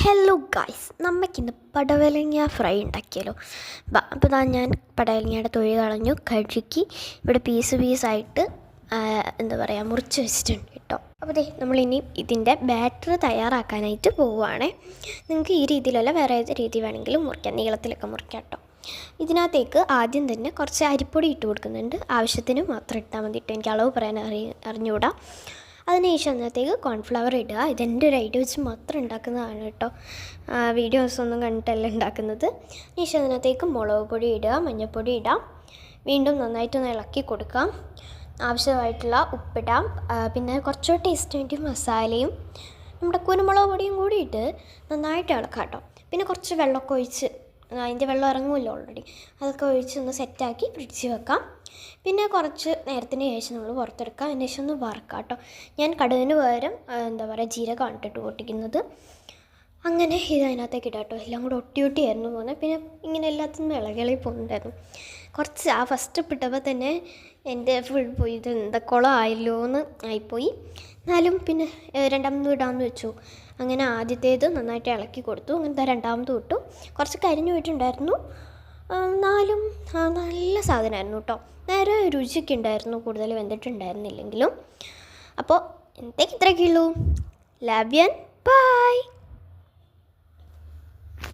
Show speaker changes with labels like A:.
A: Hello guys, നമുക്കിന്ന് പടവലങ്ങ fry ഉണ്ടാക്കിയാലോ. അപ്പോൾ ഞാൻ പടവലങ്ങയുടെ തൊഴി കളഞ്ഞു കഴുകി ഇവിടെ പീസായിട്ട് മുറിച്ച് വെച്ചിട്ടുണ്ട് കേട്ടോ. അപ്പോൾ നമ്മളിനി ഇതിൻ്റെ ബാറ്റർ തയ്യാറാക്കാനായിട്ട് പോവുകയാണേ. നിങ്ങൾക്ക് ഈ രീതിയിലല്ല വേറെ ഏത് രീതി വേണമെങ്കിലും മുറിക്കാം, നീളത്തിലൊക്കെ മുറിക്കാം കേട്ടോ. ഇതിനകത്തേക്ക് ആദ്യം തന്നെ കുറച്ച് അരിപ്പൊടി ഇട്ട് കൊടുക്കുന്നുണ്ട്. ആവശ്യത്തിന് മാത്രം ഇട്ടാൽ മതി കേട്ടോ, എനിക്ക് അളവ് പറയാൻ അറിഞ്ഞുകൂടാ. അതിനുശേഷം അതിനകത്തേക്ക് കോൺഫ്ലവർ ഇടുക. ഇതെൻ്റെ ഒരു ഐഡിയ വെച്ച് മാത്രം ഉണ്ടാക്കുന്നതാണ് കേട്ടോ, വീഡിയോസൊന്നും കണ്ടിട്ടല്ല ഉണ്ടാക്കുന്നത്. അതിനുശേഷം അതിനകത്തേക്ക് മുളക് പൊടി ഇടുക, മഞ്ഞൾപ്പൊടി ഇടാം, വീണ്ടും നന്നായിട്ടൊന്ന് ഇളക്കി കൊടുക്കാം. ആവശ്യമായിട്ടുള്ള ഉപ്പിടാം, പിന്നെ കുറച്ചുകൂടി ടേസ്റ്റ് വേണ്ടി മസാലയും നമ്മുടെ കുരുമുളക് പൊടിയും കൂടി ഇട്ട് നന്നായിട്ട് ഇളക്കാം കേട്ടോ. പിന്നെ കുറച്ച് വെള്ളമൊക്കെ ഒഴിച്ച്, അതിൻ്റെ വെള്ളം ഇറങ്ങുമല്ലോ ഓൾറെഡി, അതൊക്കെ ഒഴിച്ച് ഒന്ന് സെറ്റാക്കി ഫ്രിഡ്ജിൽ വെക്കാം. പിന്നെ കുറച്ച് നേരത്തിന് ശേഷം നമ്മൾ പുറത്തെടുക്കാം. അതിന് ശേഷം ഒന്ന് വറക്കാം കേട്ടോ. ഞാൻ കടുകിന് പകരം ജീരകമാണ് ഇട്ടിട്ട് പൊട്ടിക്കുന്നത്. അങ്ങനെ ഇത് അതിനകത്തേക്ക് ഇടാം കേട്ടോ. എല്ലാം കൂടെ ഒട്ടിയായിരുന്നു പോകുന്നത്. പിന്നെ ഇങ്ങനെ എല്ലാത്തിനും ഇളകളി പോകുന്നുണ്ടായിരുന്നു. കുറച്ച് ഫസ്റ്റ് ഇട്ടപ്പോൾ തന്നെ എൻ്റെ ഫുൾ പോയി, ഇത് എന്തൊക്കെയോളം ആയല്ലോ എന്ന് ആയിപ്പോയി. എന്നാലും പിന്നെ രണ്ടാമതും ഇടാമെന്ന് വെച്ചു. അങ്ങനെ ആദ്യത്തേത് നന്നായിട്ട് ഇളക്കി കൊടുത്തു. അങ്ങനത്തെ രണ്ടാമതും ഇട്ടു. കുറച്ച് കരിഞ്ഞു പോയിട്ടുണ്ടായിരുന്നു, എന്നാലും നല്ല സാധനമായിരുന്നു കേട്ടോ. നേരെ രുചിയൊക്കെ ഉണ്ടായിരുന്നു, കൂടുതൽ വെന്തിട്ടുണ്ടായിരുന്നില്ലെങ്കിലും. അപ്പോൾ ഇത്രയൊക്കെ ഉള്ളൂ. Love you, by.